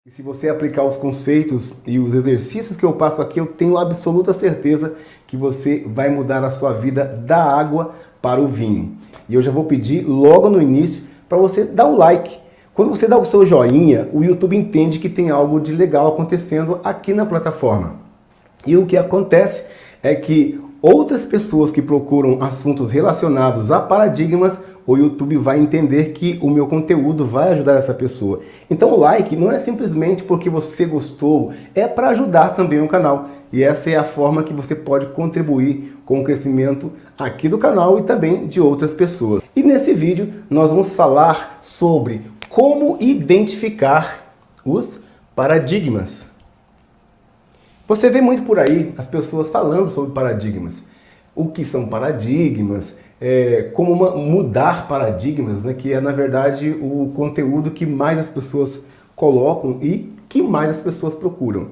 E se você aplicar os conceitos e os exercícios que eu passo aqui, eu tenho absoluta certeza que você vai mudar a sua vida da água para o vinho. E eu já vou pedir logo no início para você dar o like. Quando você dá o seu joinha, o YouTube entende que tem algo de legal acontecendo aqui na plataforma. E o que acontece é que outras pessoas que procuram assuntos relacionados a paradigmas, o YouTube vai entender que o meu conteúdo vai ajudar essa pessoa. Então o like não é simplesmente porque você gostou, é para ajudar também o canal. E essa é a forma que você pode contribuir com o crescimento aqui do canal e também de outras pessoas. E nesse vídeo nós vamos falar sobre como identificar os paradigmas. Você vê muito por aí as pessoas falando sobre paradigmas. O que são paradigmas, como mudar paradigmas, né? Que é, na verdade, o conteúdo que mais as pessoas colocam e que mais as pessoas procuram.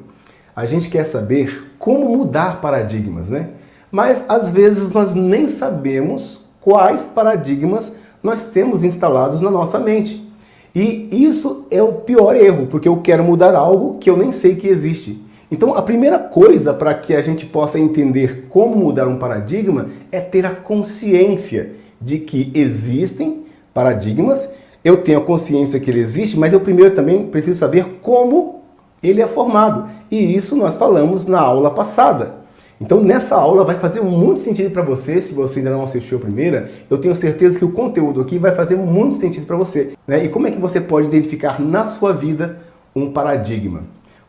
A gente quer saber como mudar paradigmas, né? Mas, às vezes, nós nem sabemos quais paradigmas nós temos instalados na nossa mente. E isso é o pior erro, porque eu quero mudar algo que eu nem sei que existe. Então, a primeira coisa para que a gente possa entender como mudar um paradigma é ter a consciência de que existem paradigmas. Eu tenho a consciência que ele existe, mas eu primeiro também preciso saber como ele é formado. E isso nós falamos na aula passada. Então, nessa aula vai fazer muito sentido para você. Se você ainda não assistiu a primeira, eu tenho certeza que o conteúdo aqui vai fazer muito sentido para você, né? E como é que você pode identificar na sua vida um paradigma?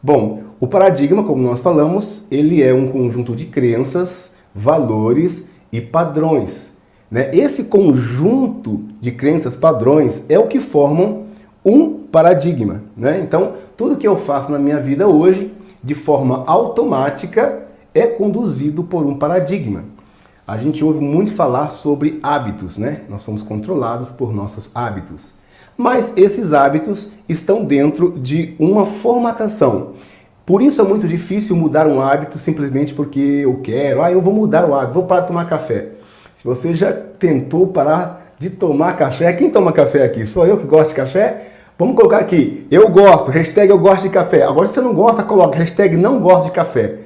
Bom, o paradigma, como nós falamos, ele é um conjunto de crenças, valores e padrões, né? Esse conjunto de crenças, padrões, é o que formam um paradigma, né? Então, tudo que eu faço na minha vida hoje, de forma automática, é conduzido por um paradigma. A gente ouve muito falar sobre hábitos, né? Nós somos controlados por nossos hábitos. Mas esses hábitos estão dentro de uma formatação. Por isso é muito difícil mudar um hábito simplesmente porque eu quero. Eu vou mudar o hábito, vou parar de tomar café. Se você já tentou parar de tomar café, quem toma café aqui? Sou eu que gosto de café? Vamos colocar aqui, eu gosto, hashtag eu gosto de café. Agora se você não gosta, coloca hashtag não gosto de café.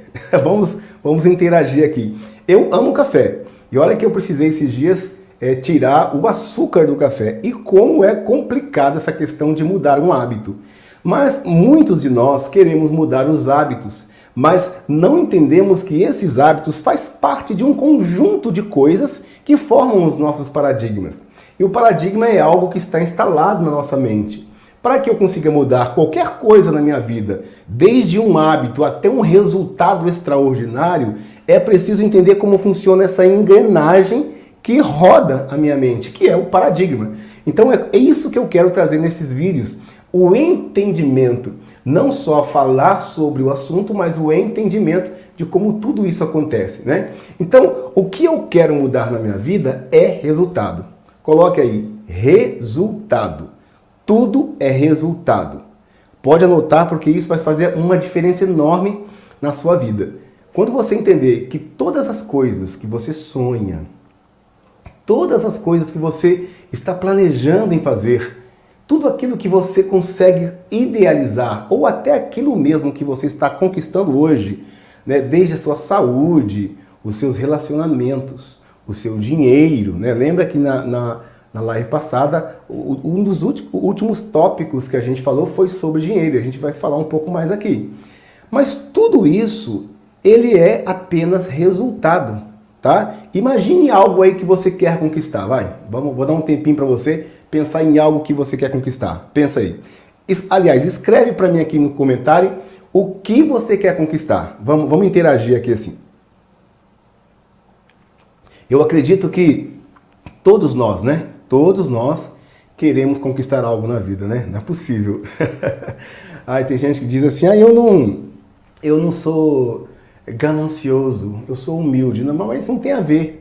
Vamos interagir aqui. Eu amo café. E olha que eu precisei esses dias tirar o açúcar do café. E como é complicado essa questão de mudar um hábito. Mas muitos de nós queremos mudar os hábitos, mas não entendemos que esses hábitos fazem parte de um conjunto de coisas que formam os nossos paradigmas. E o paradigma é algo que está instalado na nossa mente. Para que eu consiga mudar qualquer coisa na minha vida, desde um hábito até um resultado extraordinário, é preciso entender como funciona essa engrenagem que roda a minha mente, que é o paradigma. Então é isso que eu quero trazer nesses vídeos. O entendimento, não só falar sobre o assunto, mas o entendimento de como tudo isso acontece, né? Então, o que eu quero mudar na minha vida é resultado. Coloque aí, resultado. Tudo é resultado. Pode anotar porque isso vai fazer uma diferença enorme na sua vida. Quando você entender que todas as coisas que você sonha, todas as coisas que você está planejando em fazer, tudo aquilo que você consegue idealizar, ou até aquilo mesmo que você está conquistando hoje, né? Desde a sua saúde, os seus relacionamentos, o seu dinheiro, né? Lembra que na live passada, um dos últimos tópicos que a gente falou foi sobre dinheiro, a gente vai falar um pouco mais aqui. Mas tudo isso, ele é apenas resultado, tá? Imagine algo aí que você quer conquistar, vou dar um tempinho para você pensar em algo que você quer conquistar. Pensa aí. Aliás, escreve para mim aqui no comentário o que você quer conquistar. Vamos interagir aqui assim. Eu acredito que todos nós, né? Todos nós queremos conquistar algo na vida, né? Não é possível. Tem gente que diz assim, eu não sou ganancioso, eu sou humilde. Não, mas isso não tem a ver.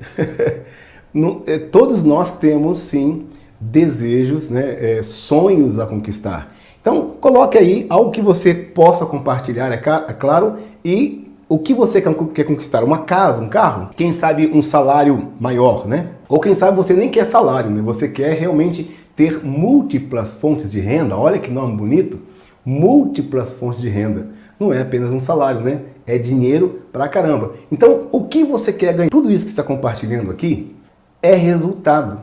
Todos nós temos, sim, desejos, né? Sonhos a conquistar. Então, coloque aí algo que você possa compartilhar, é claro, e o que você quer conquistar? Uma casa, um carro? Quem sabe um salário maior, né? Ou quem sabe você nem quer salário, né? Você quer realmente ter múltiplas fontes de renda. Olha que nome bonito. múltiplas fontes de renda. Não é apenas um salário, né? É dinheiro pra caramba. Então, o que você quer ganhar? Tudo isso que você está compartilhando aqui é resultado,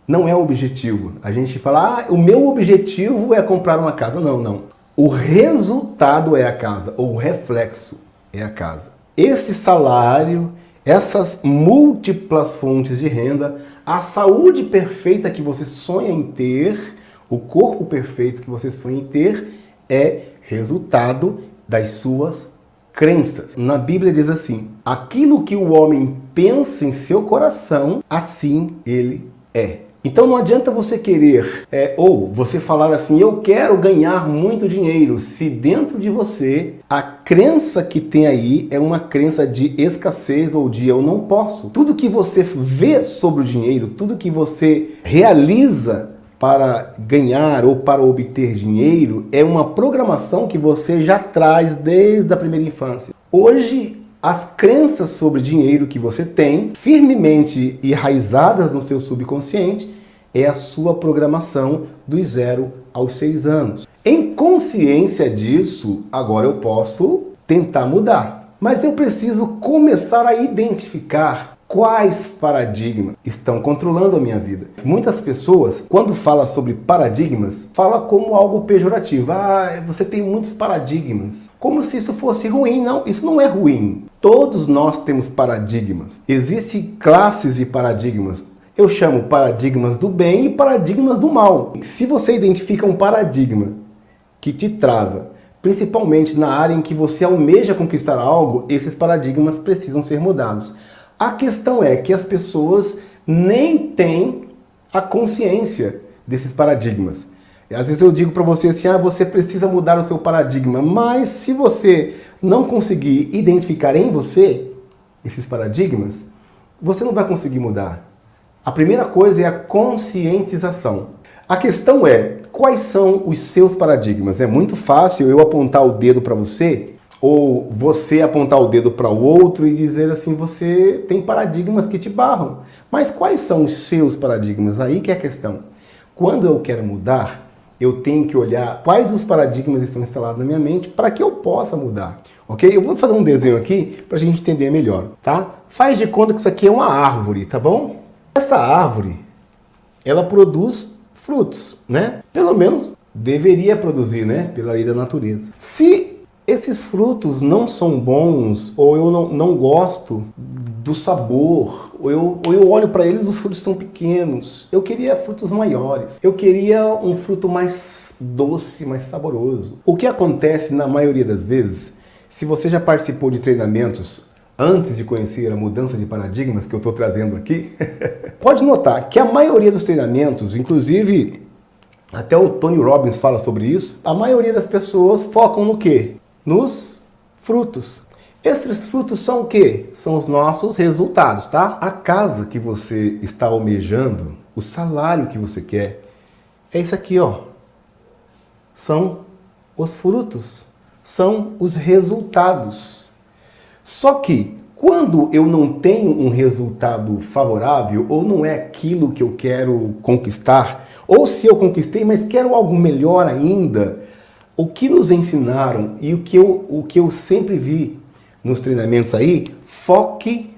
não é objetivo. A gente fala, o meu objetivo é comprar uma casa. Não, não. O resultado é a casa, ou o reflexo é a casa. Esse salário, essas múltiplas fontes de renda, a saúde perfeita que você sonha em ter, o corpo perfeito que você sonha em ter, é resultado das suas crenças. Na Bíblia diz assim: aquilo que o homem pensa em seu coração, assim ele é. Então não adianta você querer, ou você falar assim, eu quero ganhar muito dinheiro, se dentro de você a crença que tem aí é uma crença de escassez ou de eu não posso. Tudo que você vê sobre o dinheiro, tudo que você realiza para ganhar ou para obter dinheiro é uma programação que você já traz desde a primeira infância. Hoje, as crenças sobre dinheiro que você tem, firmemente enraizadas no seu subconsciente, é a sua programação dos 0 aos 6 anos. Em consciência disso, agora eu posso tentar mudar. Mas eu preciso começar a identificar quais paradigmas estão controlando a minha vida. Muitas pessoas, quando falam sobre paradigmas, falam como algo pejorativo. Você tem muitos paradigmas. Como se isso fosse ruim. Não, isso não é ruim. Todos nós temos paradigmas. Existem classes de paradigmas. Eu chamo paradigmas do bem e paradigmas do mal. Se você identifica um paradigma que te trava, principalmente na área em que você almeja conquistar algo, esses paradigmas precisam ser mudados. A questão é que as pessoas nem têm a consciência desses paradigmas. E às vezes eu digo para você assim, você precisa mudar o seu paradigma, mas se você não conseguir identificar em você esses paradigmas, você não vai conseguir mudar. A primeira coisa é a conscientização. A questão é, quais são os seus paradigmas? É muito fácil eu apontar o dedo para você, ou você apontar o dedo para o outro e dizer assim, você tem paradigmas que te barram. Mas quais são os seus paradigmas? Aí que é a questão. Quando eu quero mudar, eu tenho que olhar quais os paradigmas estão instalados na minha mente para que eu possa mudar. Ok? Eu vou fazer um desenho aqui para a gente entender melhor, tá? Faz de conta que isso aqui é uma árvore, tá bom? Essa árvore, ela produz frutos, né? Pelo menos deveria produzir, né? Pela lei da natureza. Se esses frutos não são bons, ou eu não gosto do sabor, ou eu olho para eles, os frutos estão pequenos. Eu queria frutos maiores. Eu queria um fruto mais doce, mais saboroso. O que acontece na maioria das vezes, se você já participou de treinamentos antes de conhecer a mudança de paradigmas que eu estou trazendo aqui, pode notar que a maioria dos treinamentos, inclusive até o Tony Robbins fala sobre isso, a maioria das pessoas focam no quê? Nos frutos. Esses frutos são o quê? São os nossos resultados, tá? A casa que você está almejando, o salário que você quer, é isso aqui, ó. São os frutos, são os resultados. Só que quando eu não tenho um resultado favorável, ou não é aquilo que eu quero conquistar, ou se eu conquistei, mas quero algo melhor ainda, o que nos ensinaram e o que eu sempre vi nos treinamentos aí, foque,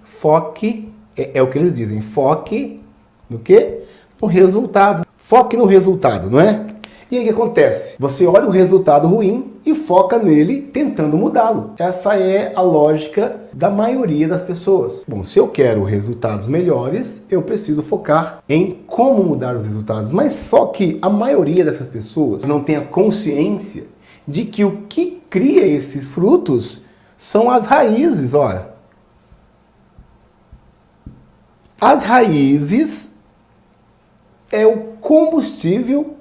é o que eles dizem, foque no quê? No resultado. Foque no resultado, não é? E aí o que acontece? Você olha o resultado ruim e foca nele tentando mudá-lo. Essa é a lógica da maioria das pessoas. Bom, se eu quero resultados melhores, eu preciso focar em como mudar os resultados. Mas só que a maioria dessas pessoas não tem a consciência de que o que cria esses frutos são as raízes, olha. As raízes é o combustível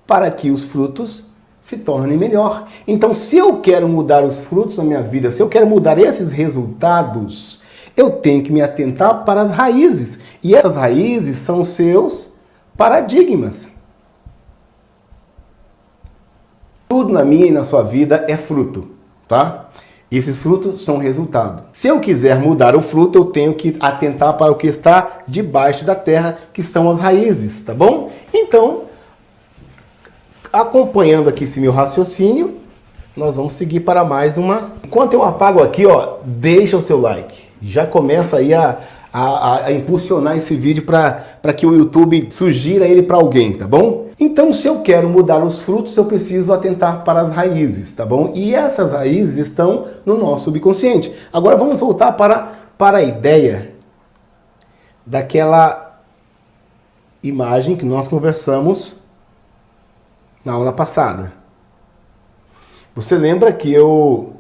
para que os frutos se tornem melhor. Então, se eu quero mudar os frutos na minha vida, se eu quero mudar esses resultados, eu tenho que me atentar para as raízes. E essas raízes são os seus paradigmas. Tudo na minha e na sua vida é fruto, tá? Esses frutos são resultado. Se eu quiser mudar o fruto, eu tenho que atentar para o que está debaixo da terra, que são as raízes, tá bom? Então, acompanhando aqui esse meu raciocínio, nós vamos seguir para mais uma. Enquanto eu apago aqui, ó, deixa o seu like. Já começa aí a impulsionar esse vídeo para que o YouTube sugira ele para alguém, tá bom? Então, se eu quero mudar os frutos, eu preciso atentar para as raízes, tá bom? E essas raízes estão no nosso subconsciente. Agora vamos voltar para a ideia daquela imagem que nós conversamos na aula passada. Você lembra que eu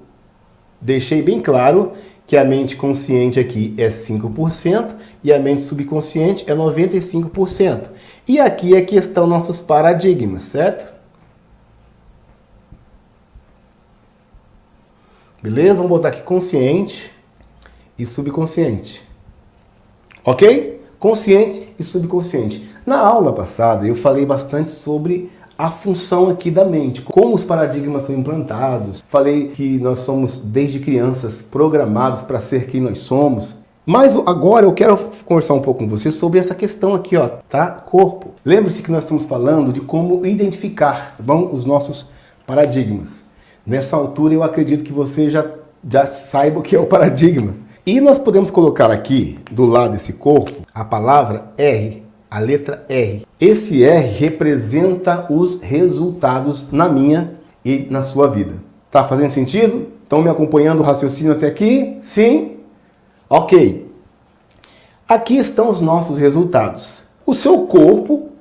deixei bem claro que a mente consciente aqui é 5% e a mente subconsciente é 95%. E aqui é que estão nossos paradigmas, certo? Beleza? Vamos botar aqui consciente e subconsciente. Ok? Consciente e subconsciente. Na aula passada eu falei bastante sobre a função aqui da mente, como os paradigmas são implantados. Falei que nós somos, desde crianças, programados para ser quem nós somos. Mas agora eu quero conversar um pouco com você sobre essa questão aqui, ó, tá? Corpo. Lembre-se que nós estamos falando de como identificar, tá bom? Os nossos paradigmas. Nessa altura eu acredito que você já saiba o que é o paradigma. E nós podemos colocar aqui, do lado desse corpo, a palavra R. A letra R. Esse R representa os resultados na minha e na sua vida. Tá fazendo sentido? Estão me acompanhando o raciocínio até aqui? Sim? Ok. Aqui estão os nossos resultados. O seu corpo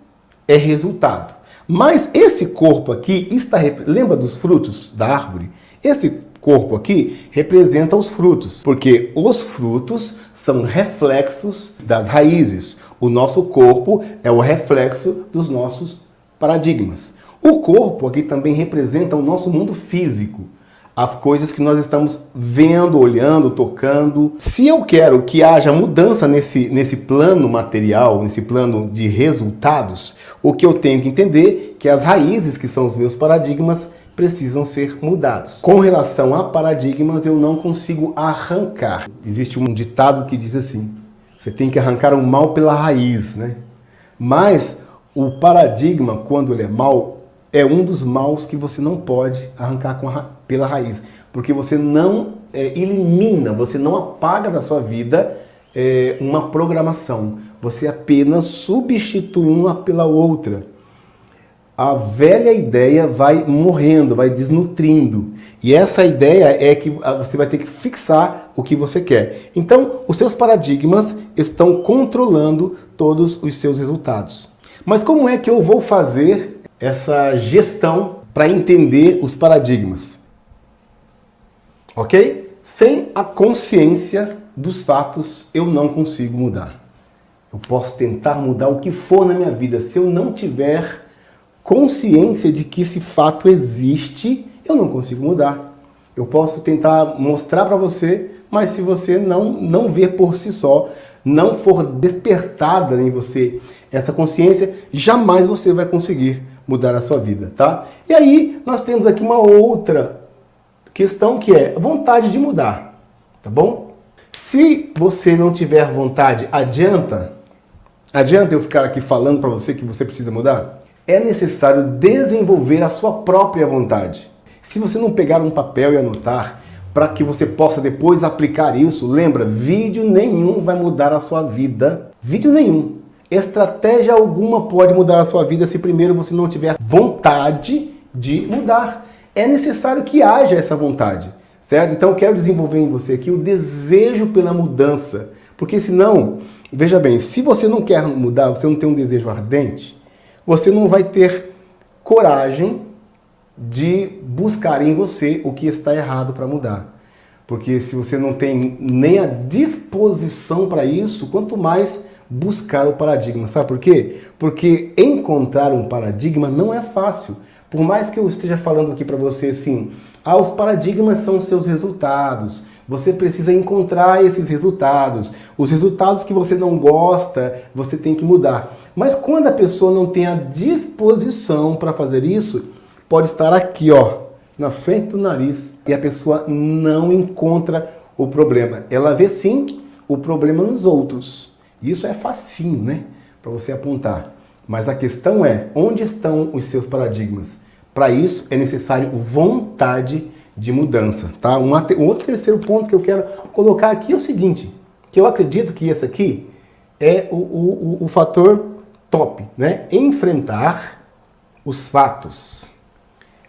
é resultado. Mas esse corpo aqui está... Lembra dos frutos da árvore? Esse corpo aqui representa os frutos, porque os frutos são reflexos das raízes. O nosso corpo é o reflexo dos nossos paradigmas. O corpo aqui também representa o nosso mundo físico, as coisas que nós estamos vendo, olhando, tocando. Se eu quero que haja mudança nesse plano material, nesse plano de resultados, o que eu tenho que entender é que as raízes, que são os meus paradigmas, precisam ser mudados. Com relação a paradigmas, eu não consigo arrancar. Existe um ditado que diz assim: você tem que arrancar o mal pela raiz, né? Mas o paradigma, quando ele é mau, é um dos maus que você não pode arrancar pela raiz. Porque você não elimina, você não apaga da sua vida uma programação. Você apenas substitui uma pela outra. A velha ideia vai morrendo, vai desnutrindo. E essa ideia é que você vai ter que fixar o que você quer. Então, os seus paradigmas estão controlando todos os seus resultados. Mas como é que eu vou fazer essa gestão para entender os paradigmas? Ok? Sem a consciência dos fatos, eu não consigo mudar. Eu posso tentar mudar o que for na minha vida. Se eu não tiver consciência de que esse fato existe, eu não consigo mudar. Eu posso tentar mostrar para você, mas se você não ver por si só, não for despertada em você essa consciência, jamais você vai conseguir mudar a sua vida, tá? E aí nós temos aqui uma outra questão que é vontade de mudar, tá bom? Se você não tiver vontade, adianta eu ficar aqui falando para você que você precisa mudar? É necessário desenvolver a sua própria vontade. Se você não pegar um papel e anotar, para que você possa depois aplicar isso, lembra, vídeo nenhum vai mudar a sua vida. Vídeo nenhum. Estratégia alguma pode mudar a sua vida se primeiro você não tiver vontade de mudar. É necessário que haja essa vontade, certo? Então eu quero desenvolver em você aqui o desejo pela mudança. Porque senão, veja bem, se você não quer mudar, você não tem um desejo ardente, você não vai ter coragem de buscar em você o que está errado para mudar. Porque se você não tem nem a disposição para isso, quanto mais buscar o paradigma. Sabe por quê? Porque encontrar um paradigma não é fácil. Por mais que eu esteja falando aqui para você assim, os paradigmas são os seus resultados. Você precisa encontrar esses resultados. Os resultados que você não gosta, você tem que mudar. Mas quando a pessoa não tem a disposição para fazer isso, pode estar aqui, ó, na frente do nariz, e a pessoa não encontra o problema. Ela vê sim o problema nos outros. Isso é facinho, né? Para você apontar. Mas a questão é, onde estão os seus paradigmas? Para isso é necessário vontade de mudança, tá? Um outro terceiro ponto que eu quero colocar aqui é o seguinte, que eu acredito que esse aqui é o fator top, né? Enfrentar os fatos.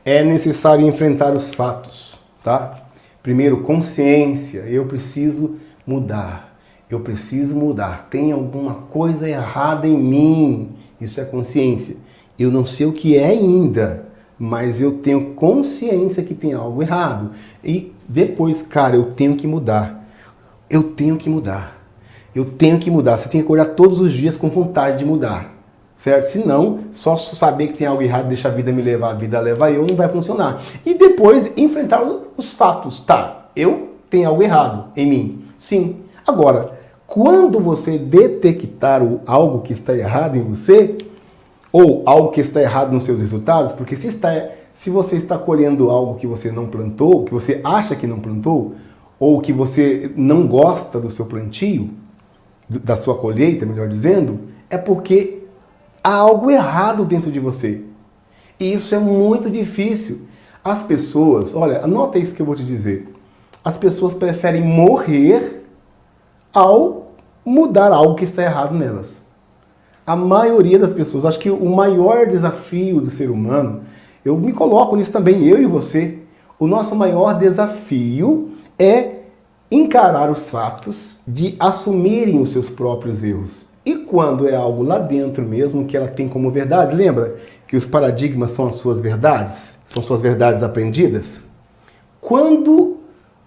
É necessário enfrentar os fatos, tá? Primeiro, consciência. Eu preciso mudar. Eu preciso mudar. Tem alguma coisa errada em mim. Isso é consciência. Eu não sei o que é ainda, mas eu tenho consciência que tem algo errado. E depois, cara, eu tenho que mudar. Eu tenho que mudar. Eu tenho que mudar. Você tem que acordar todos os dias com vontade de mudar. Certo? Se não, só saber que tem algo errado, deixa a vida me levar, a vida leva eu, não vai funcionar. E depois enfrentar os fatos. Tá, eu tenho algo errado em mim. Sim. Agora, quando você detectar algo que está errado em você, ou algo que está errado nos seus resultados, porque se você está colhendo algo que você não plantou, que você acha que não plantou, ou que você não gosta do seu plantio, da sua colheita, melhor dizendo, é porque há algo errado dentro de você. E isso é muito difícil. As pessoas, olha, anota isso que eu vou te dizer. As pessoas preferem morrer ao mudar algo que está errado nelas. A maioria das pessoas, acho que o maior desafio do ser humano, eu me coloco nisso também, eu e você, o nosso maior desafio é encarar os fatos, de assumirem os seus próprios erros. E quando é algo lá dentro mesmo que ela tem como verdade, lembra que os paradigmas são as suas verdades? São suas verdades aprendidas? Quando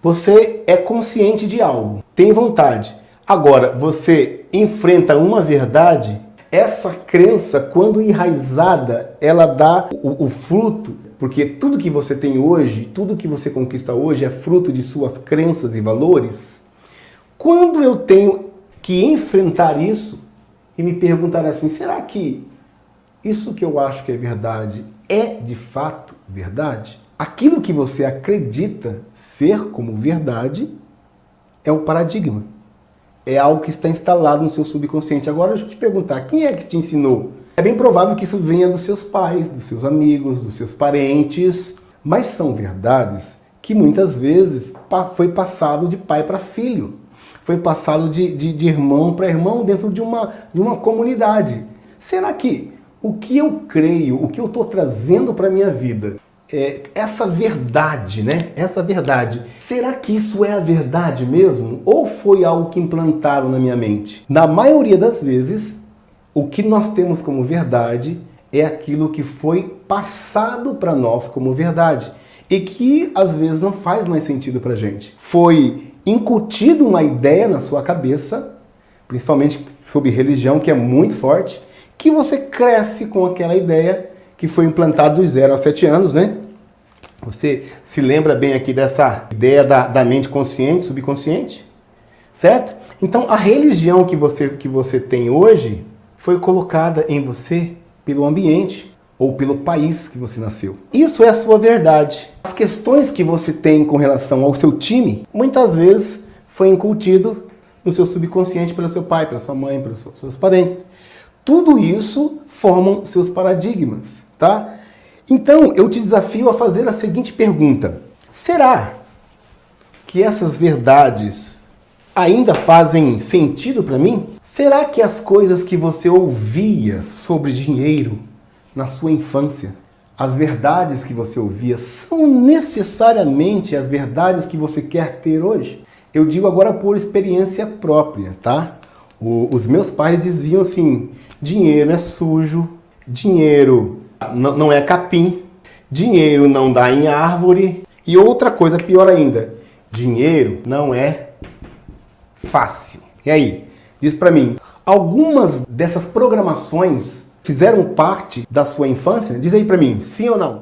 você é consciente de algo, tem vontade, agora você enfrenta uma verdade, essa crença, quando enraizada, ela dá o fruto, porque tudo que você tem hoje, tudo que você conquista hoje é fruto de suas crenças e valores. Quando eu tenho que enfrentar isso, e me perguntar assim, será que isso que eu acho que é verdade é de fato verdade? Aquilo que você acredita ser como verdade é o paradigma. É algo que está instalado no seu subconsciente. Agora deixa eu te perguntar, quem é que te ensinou? É bem provável que isso venha dos seus pais, dos seus amigos, dos seus parentes, mas são verdades que muitas vezes foi passado de pai para filho. Foi passado de irmão para irmão dentro de uma comunidade. Será que o que eu creio, o que eu estou trazendo para a minha vida, essa verdade, né? Essa verdade, será que isso é a verdade mesmo? Ou foi algo que implantaram na minha mente? Na maioria das vezes, o que nós temos como verdade é aquilo que foi passado para nós como verdade e que às vezes não faz mais sentido para a gente. Foi incutido uma ideia na sua cabeça, principalmente sobre religião, que é muito forte, que você cresce com aquela ideia que foi implantada dos 0 aos 7 anos, né? Você se lembra bem aqui dessa ideia da mente consciente, subconsciente, certo? Então, a religião que você tem hoje foi colocada em você pelo ambiente ou pelo país que você nasceu. Isso é a sua verdade. As questões que você tem com relação ao seu time, muitas vezes foi incutido no seu subconsciente pelo seu pai, pela sua mãe, pelos seus parentes. Tudo isso formam seus paradigmas, tá? Então, eu te desafio a fazer a seguinte pergunta. Será que essas verdades ainda fazem sentido para mim? Será que as coisas que você ouvia sobre dinheiro na sua infância, as verdades que você ouvia, são necessariamente as verdades que você quer ter hoje? Eu digo agora por experiência própria, tá? Os meus pais diziam assim, dinheiro é sujo, dinheiro não é capim, dinheiro não dá em árvore, e outra coisa pior ainda, dinheiro não é fácil. E aí, diz pra mim, algumas dessas programações fizeram parte da sua infância? Diz aí pra mim, sim ou não?